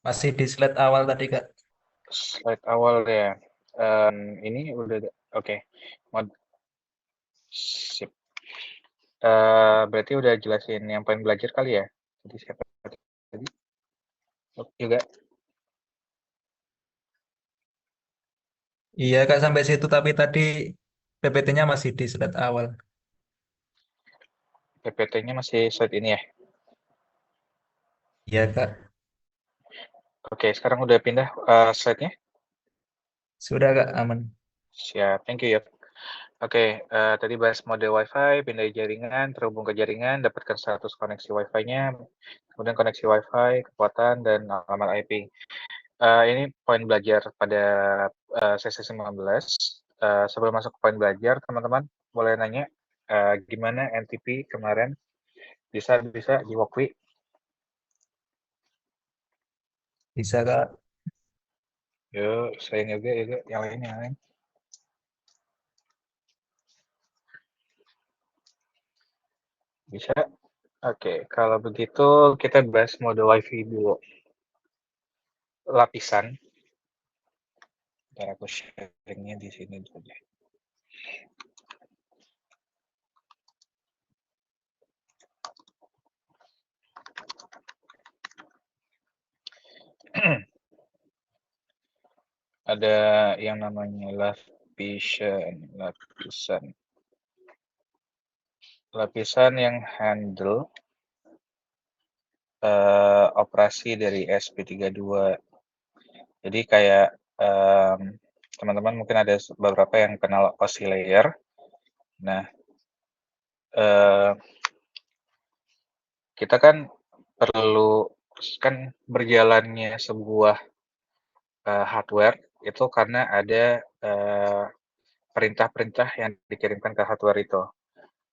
Masih di slide awal tadi, Kak. Slide awal ya. Ini udah oke. Mod sip. Berarti udah jelasin yang pengen belajar kali ya? Jadi siapa tadi? Juga. Iya, Kak, sampai situ, tapi tadi PPT-nya masih di slide awal. PPT-nya masih slide ini ya. Iya, Kak. Oke, sekarang udah pindah slide-nya. Sudah, Kak, aman. Siap, thank you ya. Oke, tadi bahas mode WiFi, pindah jaringan, terhubung ke jaringan, dapatkan status koneksi WiFi-nya, kemudian koneksi WiFi, kekuatan, dan alamat IP. Ini poin belajar pada sesi 19. Sebelum masuk ke poin belajar, teman-teman boleh nanya gimana NTP kemarin bisa di Wokwi? Bisa, Kak. Yuk, saya juga, yang lain, yang lain. Bisa? Oke, kalau begitu kita bahas mode WiFi dulu. Lapisan. Ntar aku sharingnya di sini dulu deh. Ada yang namanya lapisan yang handle operasi dari SP32. Jadi kayak teman-teman mungkin ada beberapa yang kenal OSI layer. Nah, kita kan perlu kan berjalannya sebuah hardware itu karena ada perintah-perintah yang dikirimkan ke hardware itu.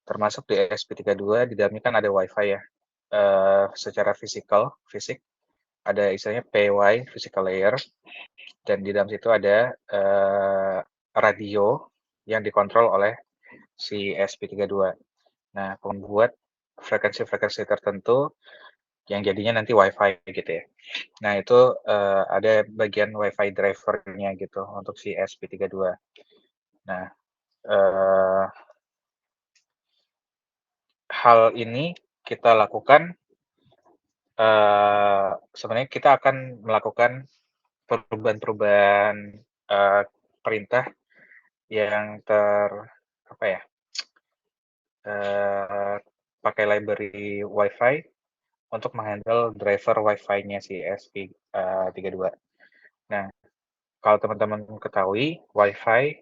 Termasuk di SP32 di dalamnya kan ada WiFi ya. Secara fisik ada istilahnya PY physical layer, dan di dalam situ ada radio yang dikontrol oleh si SP32. Nah, membuat frekuensi-frekuensi tertentu yang jadinya nanti WiFi gitu ya. Nah, itu ada bagian WiFi drivernya gitu untuk si SP32. Nah, hal ini kita lakukan, sebenarnya kita akan melakukan perubahan-perubahan perintah yang apa ya, pakai library WiFi untuk menghandle driver WiFi-nya si SP32. Nah, kalau teman-teman ketahui, WiFi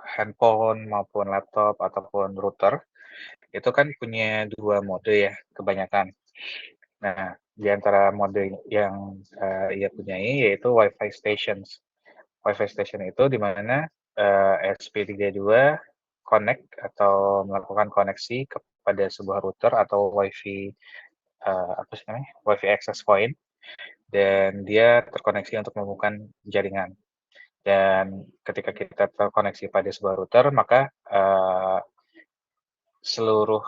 handphone maupun laptop ataupun router itu kan punya dua mode ya kebanyakan. Nah, di antara mode yang ia punyai yaitu WiFi stations. WiFi station itu di mana SP32 connect atau melakukan koneksi kepada sebuah router atau WiFi apa sih namanya? WiFi access point, dan dia terkoneksi untuk menemukan jaringan. Dan ketika kita terkoneksi pada sebuah router, maka seluruh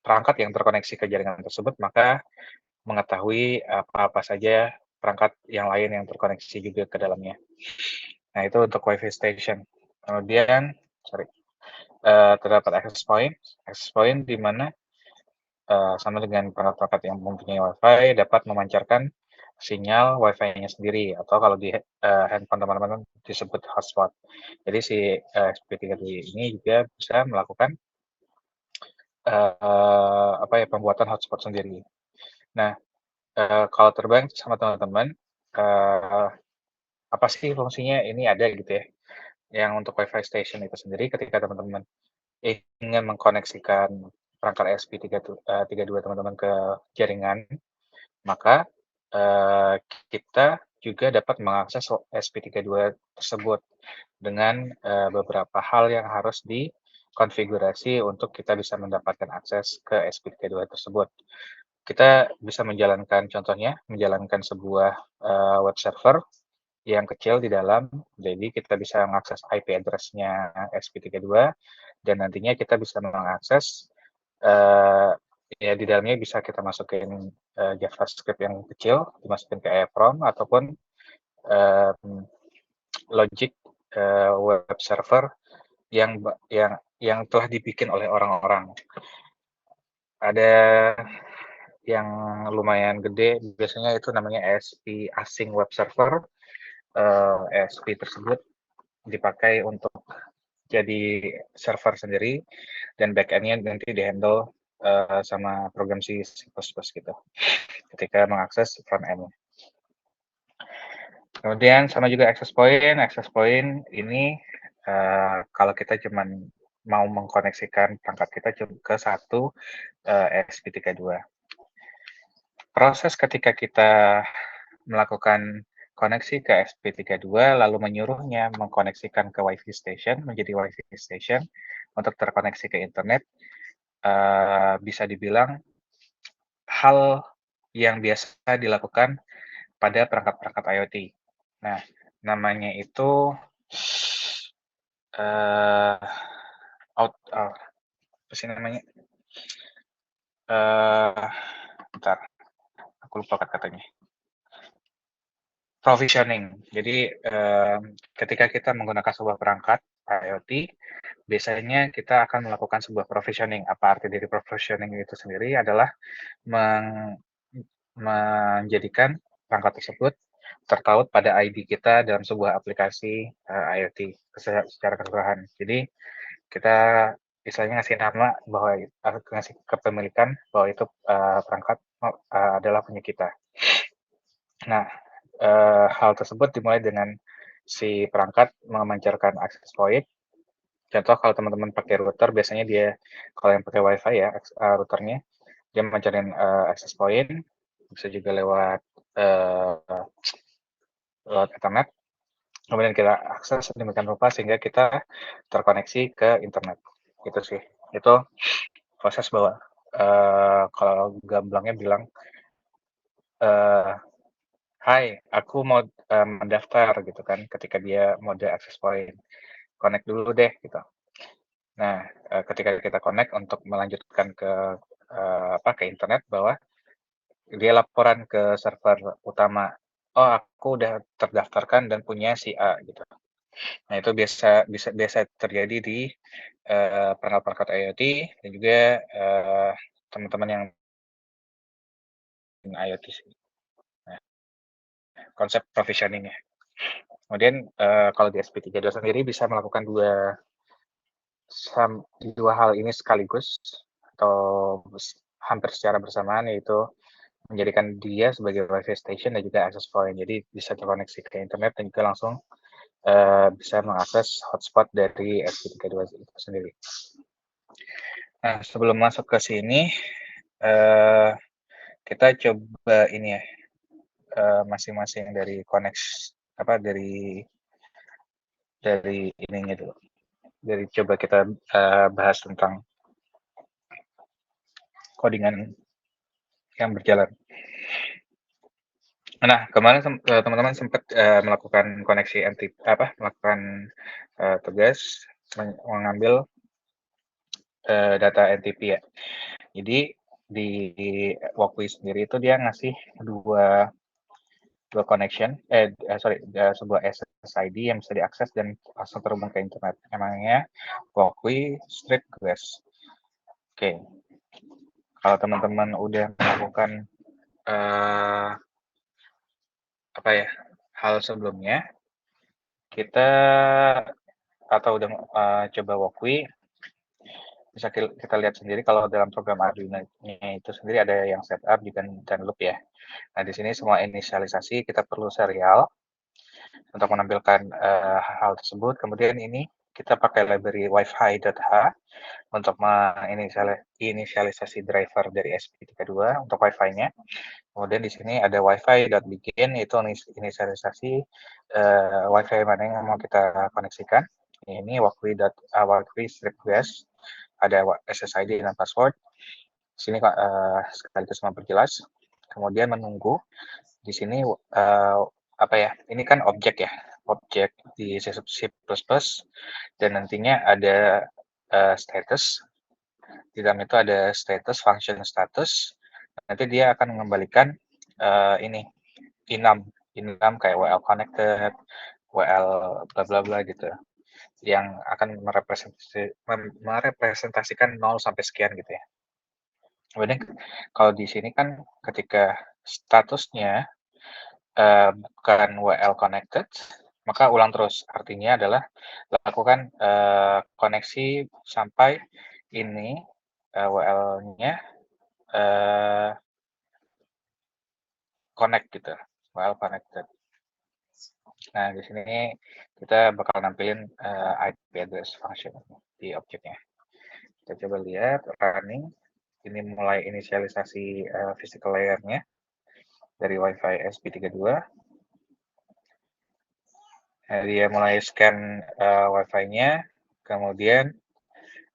perangkat yang terkoneksi ke jaringan tersebut maka mengetahui apa-apa saja perangkat yang lain yang terkoneksi juga ke dalamnya. Nah, itu untuk WiFi station. Kemudian, terdapat access point di mana sama dengan perangkat-perangkat yang mempunyai WiFi dapat memancarkan sinyal WiFi-nya sendiri, atau kalau di handphone teman-teman disebut hotspot. Jadi si SP32 ini juga bisa melakukan apa ya, pembuatan hotspot sendiri. Nah, kalau terbang sama teman-teman, apa sih fungsinya? Ini ada gitu ya. Yang untuk WiFi station itu sendiri, ketika teman-teman ingin mengkoneksikan perangkat SP32 teman-teman ke jaringan, maka kita juga dapat mengakses SP32 tersebut dengan beberapa hal yang harus dikonfigurasi untuk kita bisa mendapatkan akses ke SP32 tersebut. Kita bisa contohnya menjalankan sebuah web server yang kecil di dalam, jadi kita bisa mengakses IP address-nya SP32, dan nantinya kita bisa mengakses ya di dalamnya bisa kita masukin JavaScript yang kecil, dimasukin ke EEPROM ataupun logic web server yang telah dibikin oleh orang-orang. Ada yang lumayan gede, biasanya itu namanya ASP Async Web Server. ASP tersebut dipakai untuk jadi server sendiri dan backend-nya nanti dihandle sama program C++ gitu ketika mengakses front end. Kemudian sama juga access point. Access point ini kalau kita cuman mau mengkoneksikan perangkat kita ke satu ESP32. Proses ketika kita melakukan koneksi ke ESP32 lalu menyuruhnya mengkoneksikan ke WiFi station menjadi WiFi station untuk terkoneksi ke internet, bisa dibilang hal yang biasa dilakukan pada perangkat-perangkat IoT. Nah, namanya itu apa sih namanya? Bentar, aku lupa kata-katanya. Provisioning. Jadi ketika kita menggunakan sebuah perangkat IoT, biasanya kita akan melakukan sebuah provisioning. Apa arti dari provisioning itu sendiri adalah menjadikan perangkat tersebut terpaut pada ID kita dalam sebuah aplikasi IoT secara keseluruhan. Jadi kita istilahnya ngasih nama bahwa ngasih kepemilikan bahwa itu perangkat adalah punya kita. Nah, hal tersebut dimulai dengan si perangkat memancarkan access point. Contoh kalau teman-teman pakai router, biasanya dia kalau yang pakai WiFi ya routernya, dia memancarin access point, bisa juga lewat Ethernet. Kemudian kita akses sedemikian rupa sehingga kita terkoneksi ke internet. Gitu sih. Itu proses bahwa kalau gamblangnya bilang, "Hai, aku mau mendaftar," gitu kan, ketika dia mode access point. Connect dulu deh, gitu. Nah, ketika kita connect untuk melanjutkan ke internet bahwa dia laporan ke server utama, "Oh, aku udah terdaftarkan dan punya si A," gitu. Nah, itu biasa terjadi di perangkat-perangkat IoT dan juga teman-teman yang IoT sih. Nah, konsep provisioning-nya. Kemudian kalau di SP32 sendiri bisa melakukan dua hal ini sekaligus atau hampir secara bersamaan, yaitu menjadikan dia sebagai WiFi station dan juga access point. Jadi bisa terkoneksi ke internet dan juga langsung bisa mengakses hotspot dari SP32 itu sendiri. Nah, sebelum masuk ke sini, kita coba ini ya, masing-masing dari dari ininya dulu. Dari coba kita bahas tentang codingan yang berjalan. Nah, kemarin teman-teman sempat melakukan koneksi melakukan tugas mengambil data NTP ya. Jadi di Walkway sendiri itu dia ngasih dua connection, sebuah SSID yang bisa diakses dan langsung terhubung ke internet. Namanya Walkway Street Quest. Oke, kalau teman-teman udah melakukan hal sebelumnya, kita atau udah coba Walkway, bisa kita lihat sendiri kalau dalam program Arduino-nya itu sendiri ada yang setup dan loop ya. Nah, di sini semua inisialisasi kita perlu serial untuk menampilkan hal tersebut. Kemudian ini kita pakai library wifi.h untuk menginisialisasi driver dari SP32 untuk wifi-nya. Kemudian di sini ada wifi.begin, itu inisialisasi wifi mana yang mau kita koneksikan. Ini Walkway strip quest, ada SSID dan password. Di sini sekaligus memperjelas. Kemudian menunggu. Di sini ini kan objek ya, objek di C++ dan nantinya ada status. Di dalam itu ada status, function status. Nanti dia akan mengembalikan ini enum kayak WL connected, WL bla bla bla gitu, yang akan merepresentasikan 0 sampai sekian gitu ya. Kemudian kalau di sini kan ketika statusnya bukan WL connected, maka ulang terus. Artinya adalah lakukan koneksi sampai ini WL-nya connect gitu, WL connected. Nah, di sini kita bakal nampilin IP address function di objeknya. Kita coba lihat running. Ini mulai inisialisasi physical layer-nya dari Wi-Fi SP32. Nah, dia mulai scan Wi-Fi-nya, kemudian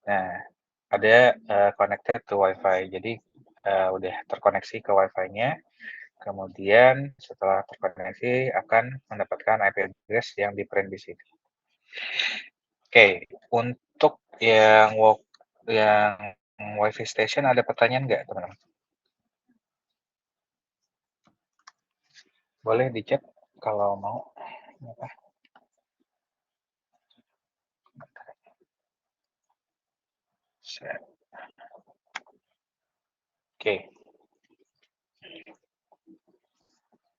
nah ada connected to Wi-Fi. Jadi udah terkoneksi ke Wi-Fi-nya. Kemudian setelah terkoneksi akan mendapatkan IP address yang di print di sini. Oke, untuk yang Wi-Fi station ada pertanyaan nggak, teman-teman? Boleh di chat kalau mau. Oke.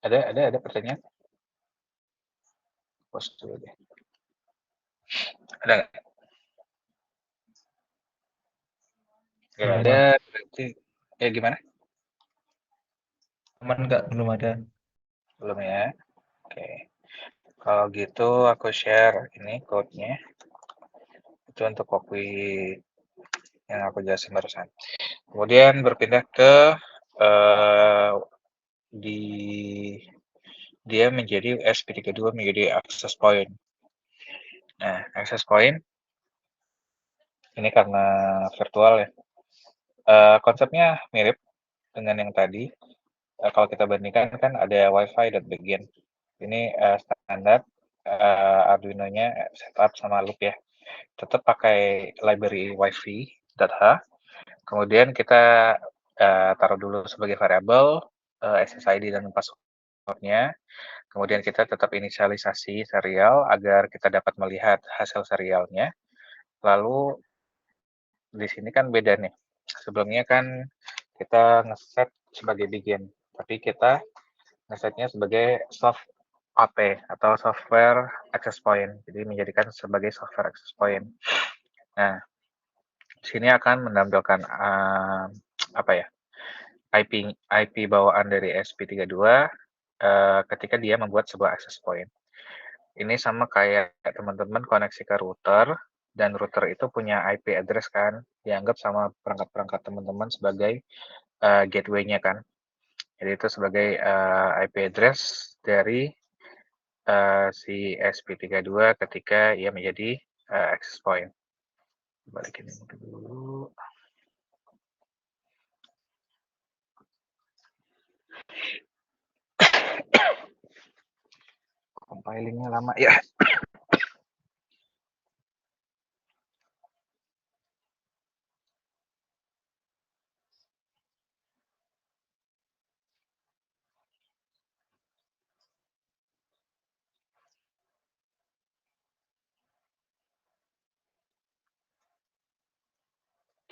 Ada pertanyaan? Post dulu deh. Ada nggak? Nggak Belum ada, ada. berarti gimana? Aman nggak? Belum ada. Belum ya? Oke. Kalau gitu aku share ini code-nya. Itu untuk copy yang aku jelasin barusan. Kemudian berpindah ke di dia menjadi SP32 menjadi access point. Nah, access point ini karena virtual ya. Konsepnya mirip dengan yang tadi. Kalau kita bandingkan kan ada Wi-Fi dan begin. Ini standar Arduino-nya setup sama loop ya. Tetap pakai library Wi-Fi.h. Kemudian kita taruh dulu sebagai variabel SSID dan password-nya. Kemudian kita tetap inisialisasi serial agar kita dapat melihat hasil serialnya. Lalu di sini kan beda nih. Sebelumnya kan kita ngeset sebagai begin, tapi kita ngesetnya sebagai soft AP atau software access point. Jadi menjadikan sebagai software access point. Nah, sini akan menampilkan apa ya? IP bawaan dari SP32 ketika dia membuat sebuah access point. Ini sama kayak teman-teman koneksi ke router, dan router itu punya IP address kan, dianggap sama perangkat-perangkat teman-teman sebagai gateway-nya kan. Jadi itu sebagai IP address dari si SP32 ketika ia menjadi access point. Balikin ini dulu. Compilingnya lama ya.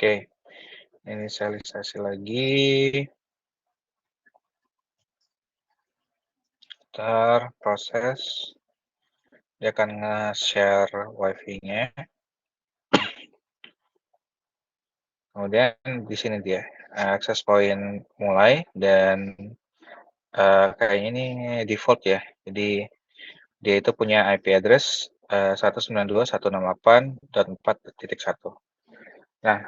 Oke, inisialisasi lagi. Ntar proses, dia akan nge-share wifi-nya. Kemudian di sini dia access point mulai, dan kayaknya ini default ya. Jadi dia itu punya IP address 192.168.4.1. Nah,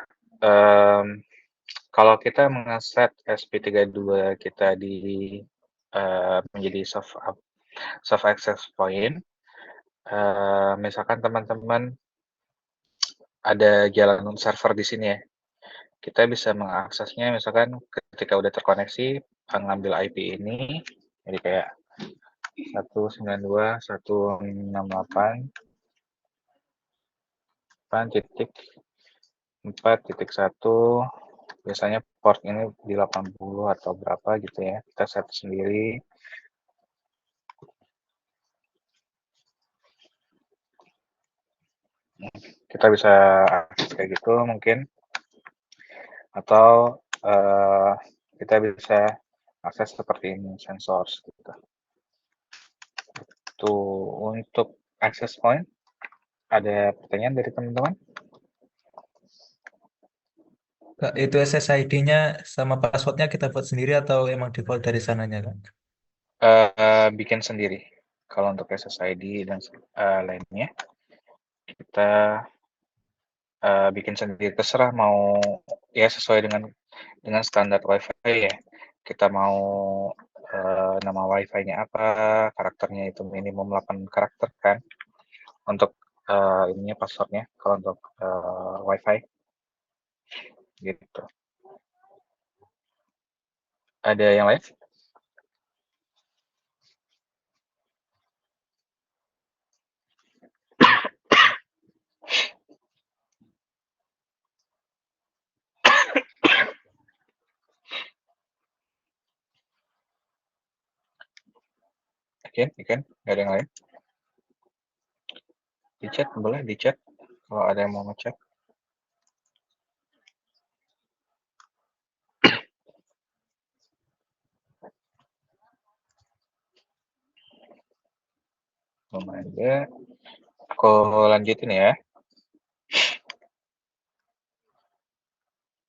kalau kita mengeset SP32 kita di menjadi soft access point, misalkan teman-teman ada jalan server di sini ya, kita bisa mengaksesnya misalkan ketika udah terkoneksi, ngambil IP ini, jadi kayak 192.168.4.1. 4.1 biasanya port ini di 80 atau berapa gitu ya, kita set sendiri. Kita bisa akses kayak gitu mungkin, atau kita bisa akses seperti ini, sensors gitu. Tuh, untuk access point, ada pertanyaan dari teman-teman? Kak, itu SSID-nya sama passwordnya kita buat sendiri atau emang default dari sananya, Kak? Bikin sendiri. Kalau untuk SSID dan lainnya, kita bikin sendiri. Terserah mau ya sesuai dengan standar WiFi ya. Kita mau nama WiFi-nya apa, karakternya itu minimum 8 karakter kan, untuk ininya passwordnya kalau untuk WiFi gitu. Ada yang lain? Ikan, nggak ada yang lain? Di chat, boleh di chat kalau ada yang mau ngechat. Belum ada. Aku lanjutin ya.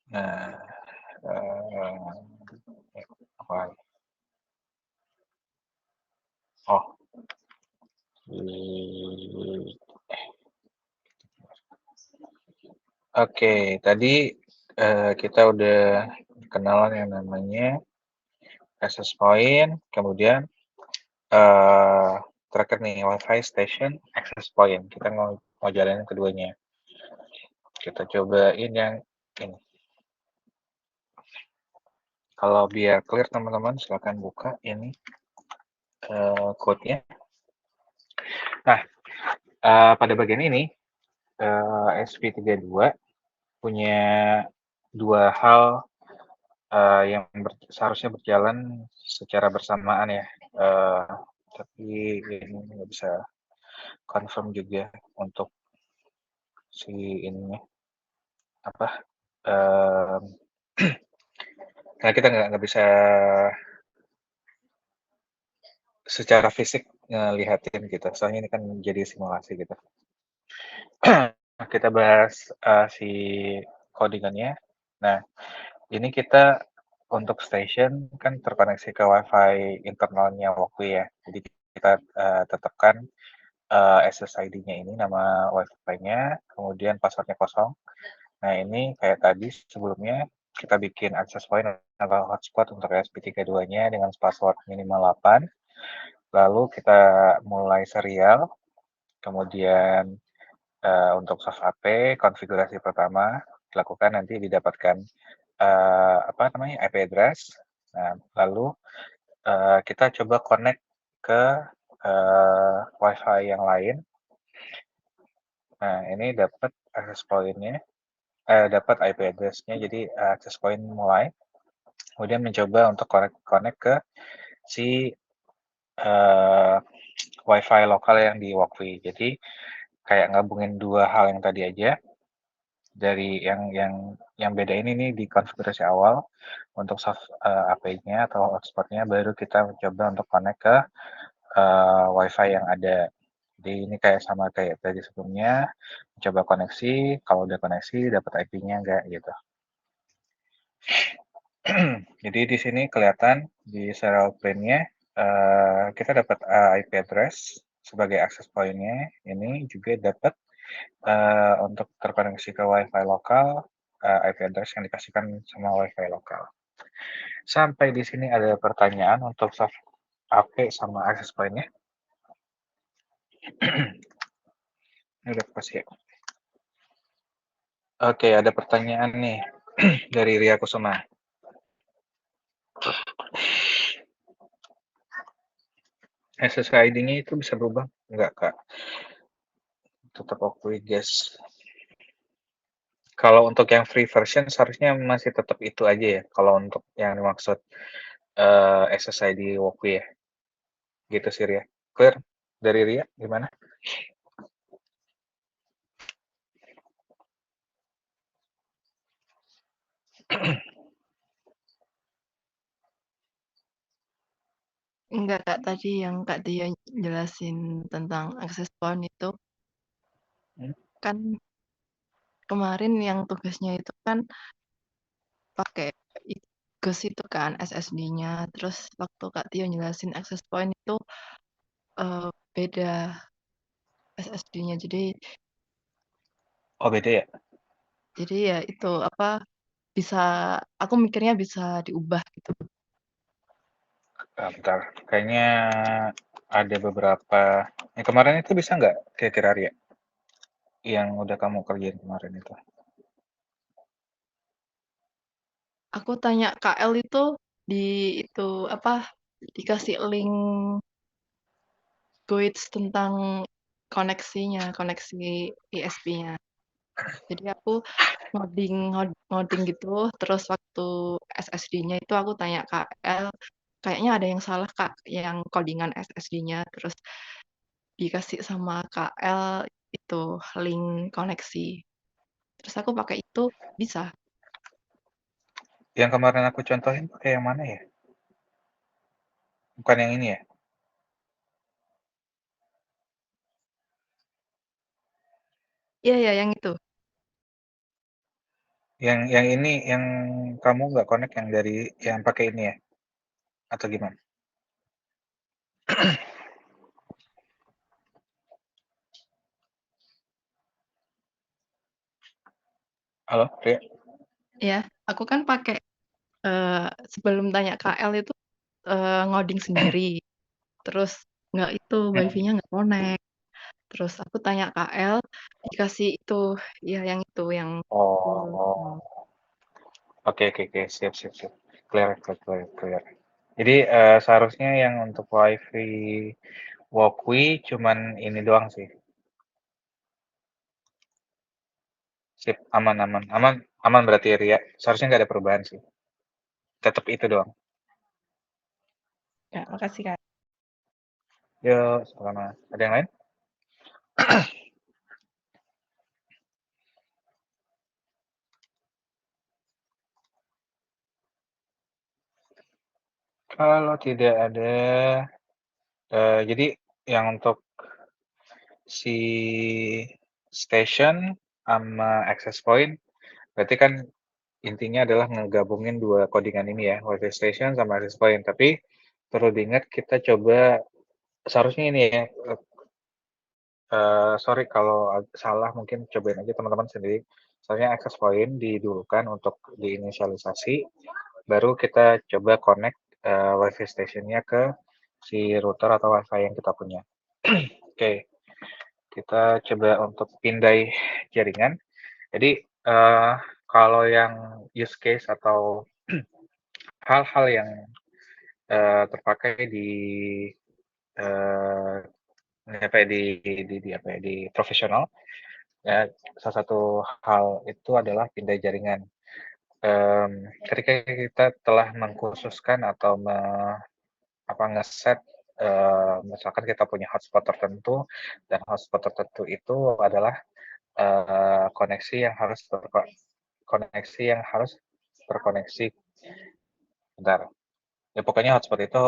Nah, apa? Oh, oke, tadi kita udah kenalan yang namanya access point, kemudian terakhir nih WiFi station access point. Kita mau jalanin keduanya. Kita cobain yang ini. Kalau biar clear teman-teman, silakan buka ini code-nya. Nah, pada bagian ini SP32 punya dua hal yang seharusnya berjalan secara bersamaan ya. Tapi ini nggak bisa confirm juga untuk si ininya apa. Karena kita nggak bisa secara fisik ngelihatin gitu. Soalnya ini kan jadi simulasi gitu. Kita bahas si codingannya. Nah, ini kita untuk station kan terkoneksi ke WiFi internalnya Walkwi ya. Jadi kita tetapkan SSID-nya ini, nama WiFi-nya, kemudian passwordnya kosong. Nah, ini kayak tadi sebelumnya kita bikin access point atau hotspot untuk ESP32-nya dengan password minimal 8. Lalu kita mulai serial, kemudian untuk soft AP, konfigurasi pertama dilakukan nanti didapatkan IP address. Nah, lalu kita coba connect ke WiFi yang lain. Nah, ini dapat access point-nya, dapat IP address-nya, jadi access point mulai. Kemudian mencoba untuk connect ke si WiFi lokal yang di Walkwi. Jadi kayak gabungin dua hal yang tadi aja. Dari yang beda ini nih di konfigurasi awal untuk soft AP-nya atau hotspot-nya, baru kita mencoba untuk connect ke WiFi yang ada. Jadi ini kayak sama kayak tadi sebelumnya, coba koneksi, kalau udah koneksi dapat IP-nya enggak gitu. Jadi di sini kelihatan di serial pin-nya kita dapat IP address sebagai access point-nya. Ini juga dapat untuk terkoneksi ke WiFi lokal, IP address yang dikasihkan sama WiFi lokal. Sampai di sini ada pertanyaan untuk soft AP sama access point-nya. Ini udah pasti ya. Oke, ada pertanyaan nih dari Ria Kusuma. SSID-nya itu bisa berubah? Enggak, Kak. Tetap Walkwi, guys. Kalau untuk yang free version seharusnya masih tetap itu aja ya, kalau untuk yang dimaksud, SSID Walkwie ya, gitu sih Ria. Clear? Dari Ria gimana? Enggak, Kak, tadi yang Kak Tia jelasin tentang access point itu, Hmm? kan kemarin yang tugasnya itu kan pakai GOES itu kan SSD-nya, terus waktu Kak Tia jelasin access point itu beda SSD-nya, Oh beda ya? jadi ya itu apa bisa aku mikirnya bisa diubah gitu. Bentar, kayaknya ada beberapa yang kemarin itu bisa nggak kira-kira Ria? Yang udah kamu kerjain kemarin itu? Aku tanya KL itu di itu apa dikasih link guides tentang koneksi ISP-nya. Jadi aku ngoding gitu, terus waktu SSD-nya itu aku tanya KL, kayaknya ada yang salah Kak, yang codingan SSD-nya, terus dikasih sama KL itu link koneksi. Terus aku pakai itu bisa. Yang kemarin aku contohin pakai yang mana ya? Bukan yang ini ya? Iya ya yang itu. Yang ini yang kamu nggak connect yang dari yang pakai ini ya? Atau gimana? Halo, Ria? Ya, aku kan pakai sebelum tanya KL itu ngoding sendiri. Terus nggak itu wifi-nya nggak connect. Terus aku tanya KL, dikasih itu, ya yang itu yang Oh, oke, siap, siap, siap. Clear, clear, clear, clear. Jadi seharusnya yang untuk WiFi Walkway cuman ini doang sih. Sip, aman, aman, aman, aman berarti Ria. Seharusnya nggak ada perubahan sih. Tetap itu doang. Ya, makasih Kak. Yuk, sama. Ada yang lain? Kalau tidak ada, jadi yang untuk si station sama access point, berarti kan intinya adalah ngegabungin dua codingan ini ya, WiFi station sama access point. Tapi perlu diingat kita coba seharusnya ini ya, sorry kalau salah mungkin cobain aja teman-teman sendiri. Soalnya access point didulukan untuk diinisialisasi, baru kita coba connect WiFi station-nya ke si router atau WiFi yang kita punya. Oke, kita coba untuk pindai jaringan. Jadi kalau yang use case atau hal-hal yang terpakai di uh, apa ya, apa ya, di profesional ya, salah satu hal itu adalah pindah jaringan. Ketika kita telah mengkhususkan atau ngeset misalkan kita punya hotspot tertentu dan hotspot tertentu itu adalah koneksi yang harus koneksi yang harus terkoneksi. Bentar. Ya pokoknya hotspot itu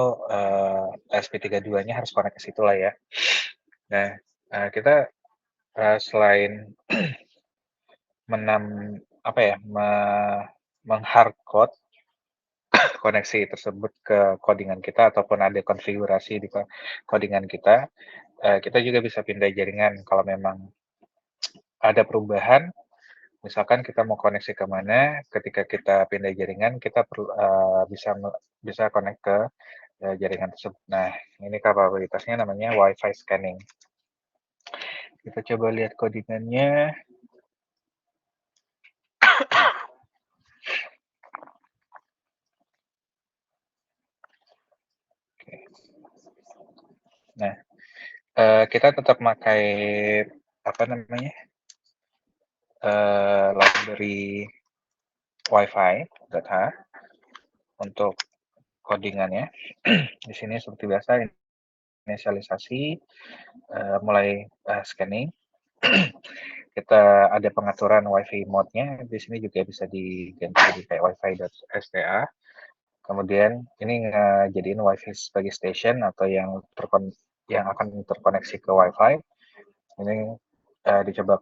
SP32-nya harus connect ke situ lah ya. Nah, kita selain menam apa ya, menghardcode koneksi tersebut ke codingan kita ataupun ada konfigurasi di codingan kita, kita juga bisa pindah jaringan kalau memang ada perubahan. Misalkan kita mau koneksi ke mana, ketika kita pindah jaringan kita perlu bisa connect ke jaringan tersebut. Nah, ini kapabilitasnya namanya Wi-Fi scanning. Kita coba lihat codingannya. Nah, kita tetap pakai apa namanya? library wifi.h untuk codingannya. Di sini seperti biasa inisialisasi, mulai scanning. Kita ada pengaturan wifi mode-nya. Di sini juga bisa diganti jadi kayak wifi.sta. Kemudian ini jadiin wifi sebagai station atau yang akan terkoneksi ke wifi. Ini dicoba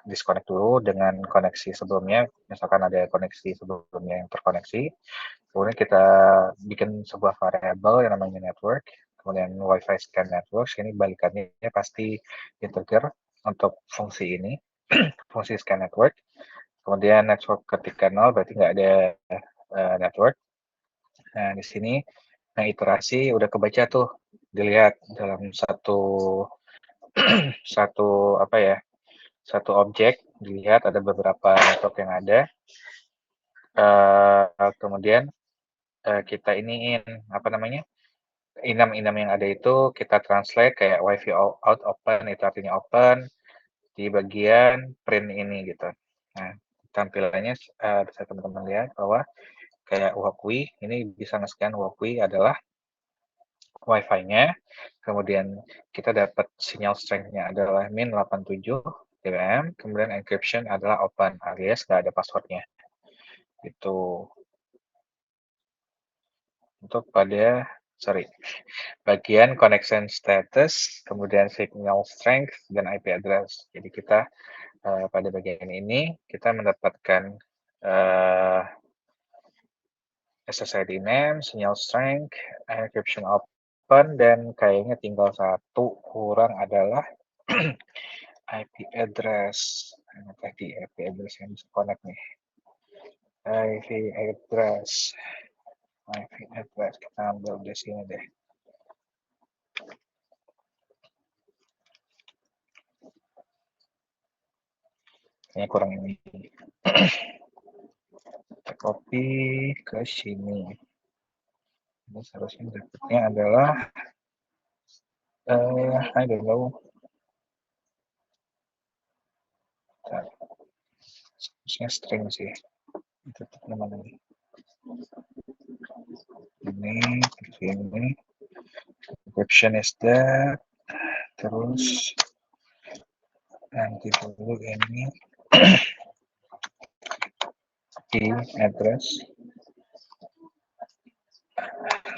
disconnect dulu dengan koneksi sebelumnya. Misalkan ada koneksi sebelumnya yang terkoneksi. Kemudian kita bikin sebuah variabel yang namanya network. Kemudian wifi scan network. Ini balikannya pasti integer untuk fungsi ini, fungsi scan network. Kemudian network ketika 0 berarti nggak ada network. Nah, di sini iterasi udah kebaca tuh, dilihat dalam satu objek, dilihat ada beberapa network yang ada. Kemudian kita iniin inam-inam yang ada itu kita translate kayak wifi out open, itu artinya open di bagian print ini gitu. Nah, tampilannya bisa teman-teman lihat bahwa kayak WAKWI, ini bisa nge-scan WAKWI adalah wifi-nya, kemudian kita dapat sinyal strength-nya adalah min 87 dBm, kemudian encryption adalah open alias nggak ada password-nya. Itu untuk bagian connection status, kemudian signal strength dan IP address. Jadi kita pada bagian ini kita mendapatkan SSID name, signal strength, encryption open, dan kayaknya tinggal satu kurang adalah IP address. Tadi IP address yang bisa connect nih. IP address kita ambil di sini deh. Kayaknya kurang ini. Kita copy ke sini. Ini seharusnya dapatnya adalah I don't know. Seharusnya string sih. Itu teman ini. Ini encryption is that. Terus nanti dulu ini di address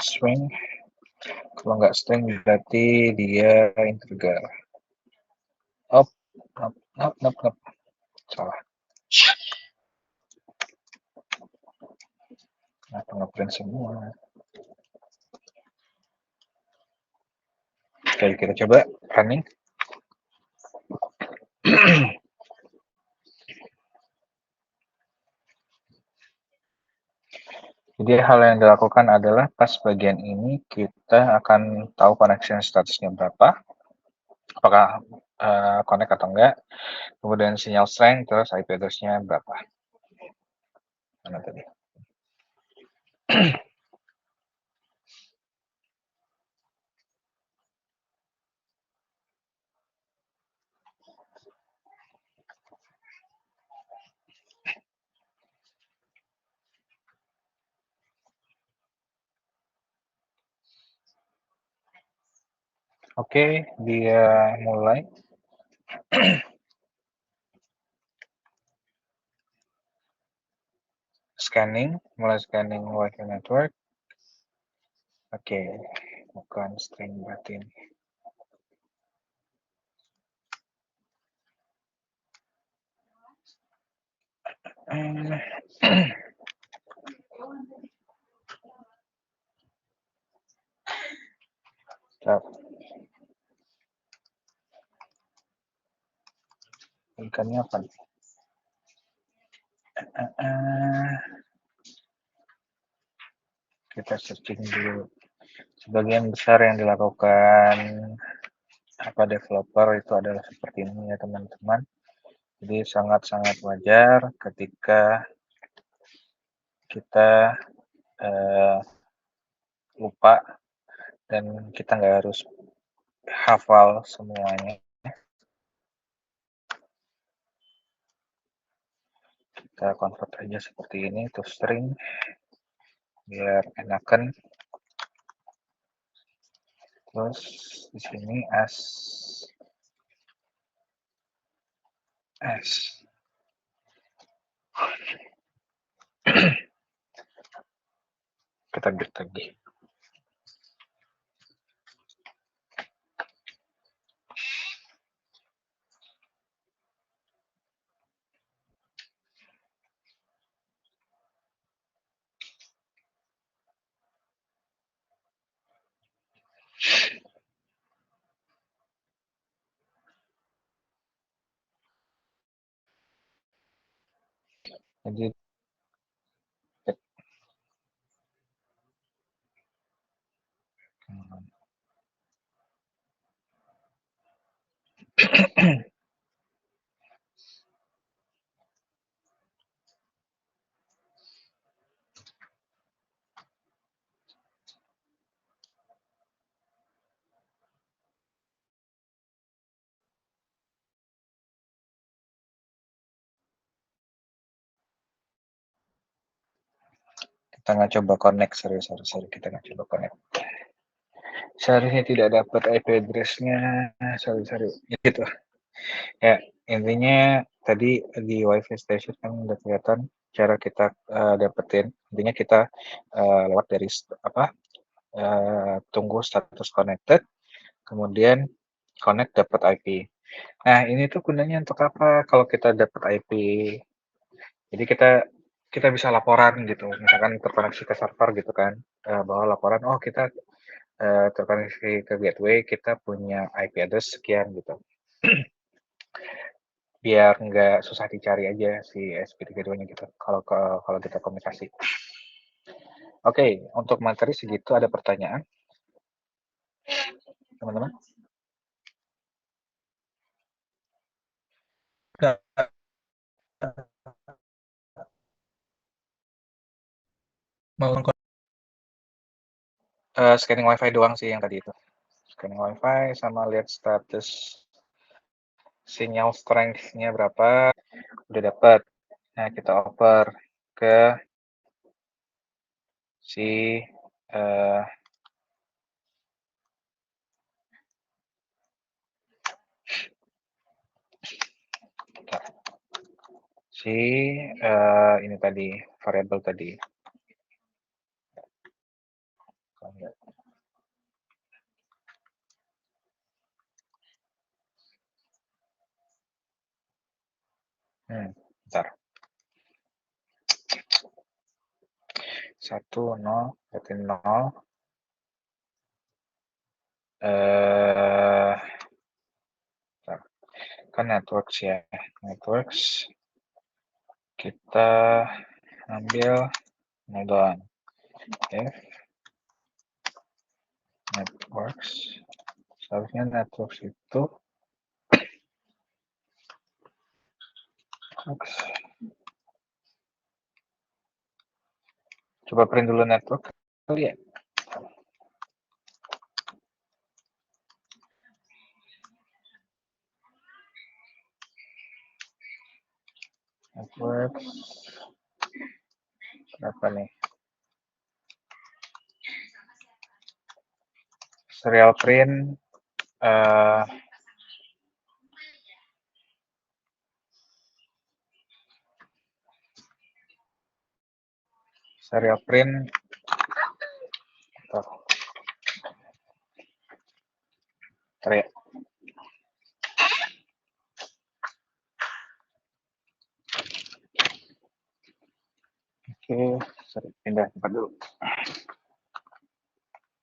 string. Kalau nggak string berarti dia integer. Nope. Salah. Kenapa ngeprint semua? Oke, kita coba running. Jadi hal yang dilakukan adalah pas bagian ini kita akan tahu connection statusnya berapa, apakah connect atau enggak, kemudian sinyal strength, terus IP address-nya berapa. Mana tadi? Oke, dia mulai. Mulai scanning Wi-Fi network. Oke, bukan string berarti ini. Ikannya apa nih? Kita searching dulu. Sebagian besar yang dilakukan developer itu adalah seperti ini ya teman-teman. Jadi sangat-sangat wajar ketika kita lupa dan kita nggak harus hafal semuanya. Kita convert aja seperti ini to string biar enakan. Terus di sini as kita bit lagi. Jadi kita nggak coba connect, sorry, kita nggak coba connect. Seharusnya tidak dapat IP address-nya, sorry, gitu. Ya, intinya tadi di WiFi station kan udah kelihatan cara kita dapetin. Intinya kita lewat dari tunggu status connected, kemudian connect dapat IP. Nah, ini tuh gunanya untuk apa? Kalau kita dapat IP, jadi kita bisa laporan gitu, misalkan terkoneksi ke server gitu kan, bahwa laporan, oh kita terkoneksi ke gateway, kita punya IP address sekian gitu. Biar nggak susah dicari aja si SP32-nya gitu, kalau kita komunikasi. Oke, untuk materi segitu, ada pertanyaan? Teman-teman? Nggak, mau Scanning WiFi doang sih yang tadi itu. Scanning WiFi sama lihat status sinyal strength-nya berapa, udah dapat. Nah, kita oper ke si ini tadi, variabel tadi. Bentar. 1, 0, berarti 0. Kan networks ya. Networks. Kita ambil doang. If networks. Seharusnya networks itu coba print dulu network kali ya. Networks berapa nih? Serial print serial print ya. Oke, pindah tempat dulu.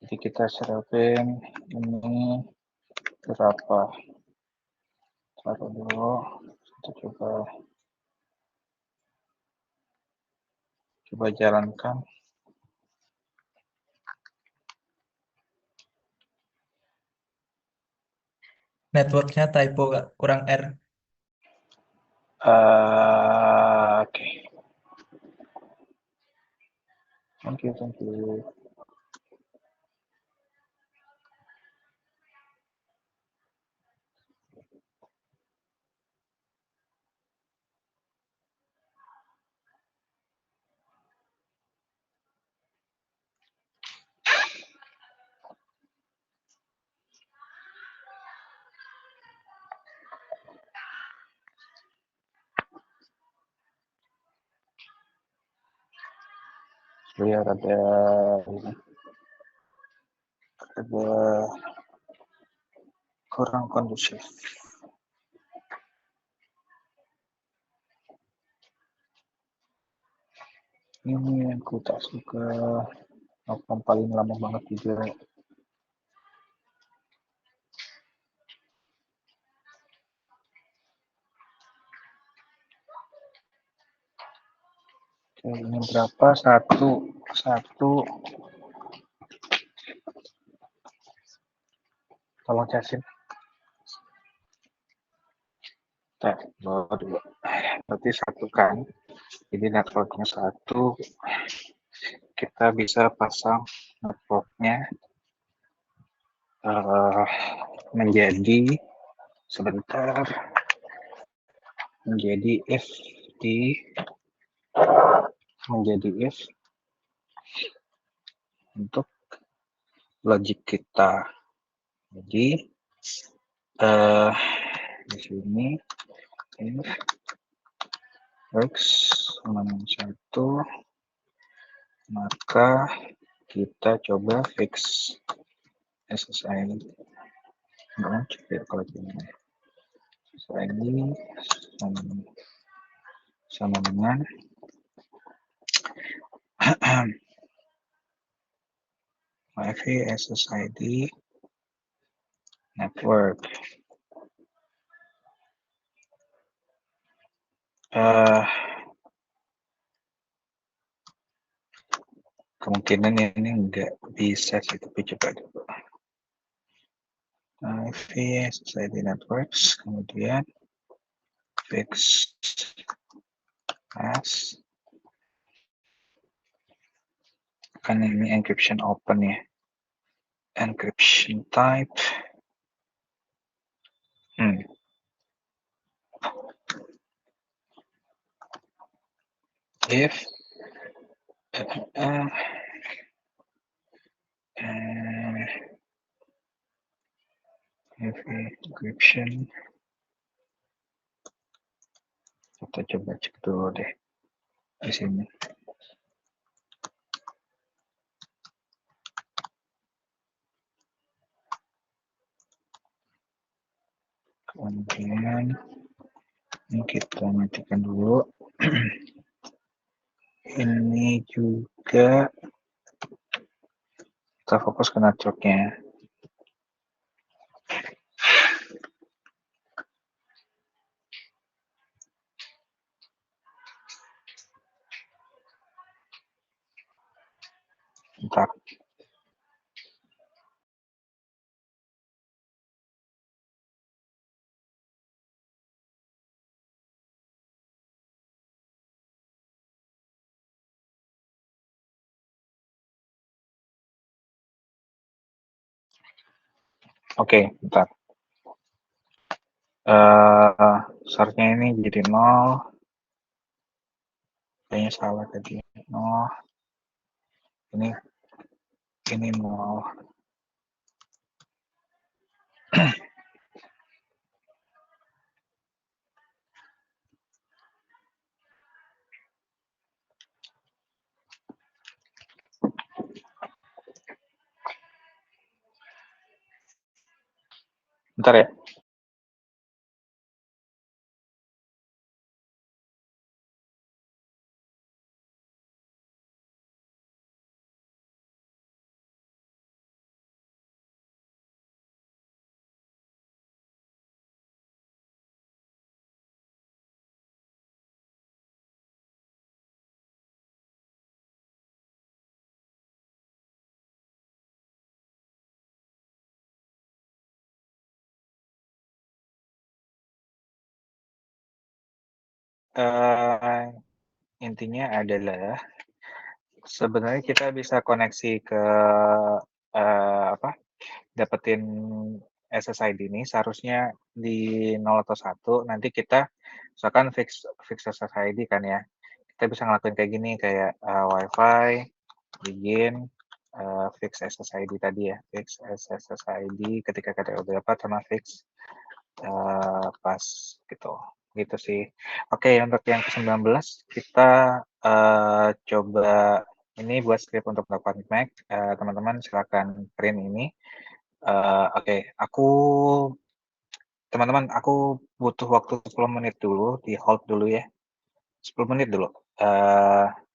Jadi kita serial print ini berapa? Taruh dulu. Kita coba jalankan. networknya typo, Kak. Kurang R. Oke. Thank you. Lihat ada kurang kondusif. Ini yang aku tak suka, yang paling lama banget juga. Oke, ini berapa? Satu. Tolong casin. Nah, bawa dua. Berarti satu kan. Jadi networknya satu. Kita bisa pasang networknya menjadi sebentar. Menjadi if untuk logic kita. Jadi di sini if x sama dengan 1, maka kita coba fix SSID. Nah, coba kalau gini. SSID sama dengan Wi-Fi SSID network. Kemungkinan ini enggak bisa sih, tapi coba dulu. Wi-Fi SSID networks, kemudian fix as, kan ini encryption open ya, encryption type. If encryption, kita coba cek dulu deh di sini. Kemudian ini kita matikan dulu. Ini juga kita fokus ke networknya. Bentar. Oke, bentar. Startnya ini jadi 0. Kayaknya salah tadi. 0. Ini 0. Bentar ya. Intinya adalah sebenarnya kita bisa koneksi ke dapetin SSID ini seharusnya di 0 atau 1. Nanti kita misalkan fix SSID kan ya. Kita bisa ngelakuin kayak gini, kayak Wi-Fi, begin, fix SSID tadi ya. Fix SSID ketika kita udah dapat sama fix pas gitu. Gitu sih. Oke, untuk yang ke-19 kita coba Ini buat script untuk melakukan Mac. Teman-teman silakan print ini. Oke, teman-teman, aku butuh waktu 10 menit dulu, di hold dulu ya. 10 menit dulu.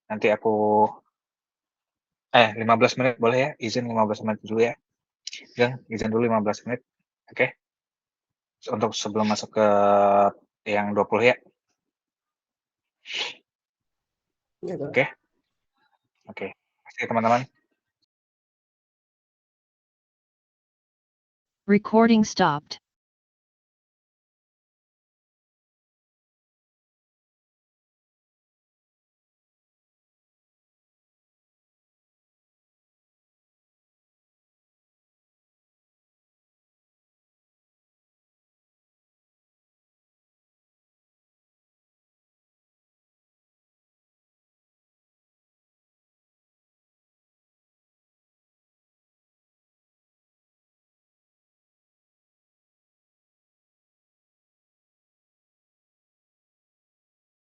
Nanti 15 menit boleh ya? Izin 15 menit dulu ya. Izin dulu 15 menit. Oke. Untuk sebelum masuk ke yang 20 ya. Oke. Oke. Kasih teman-teman. Recording stopped.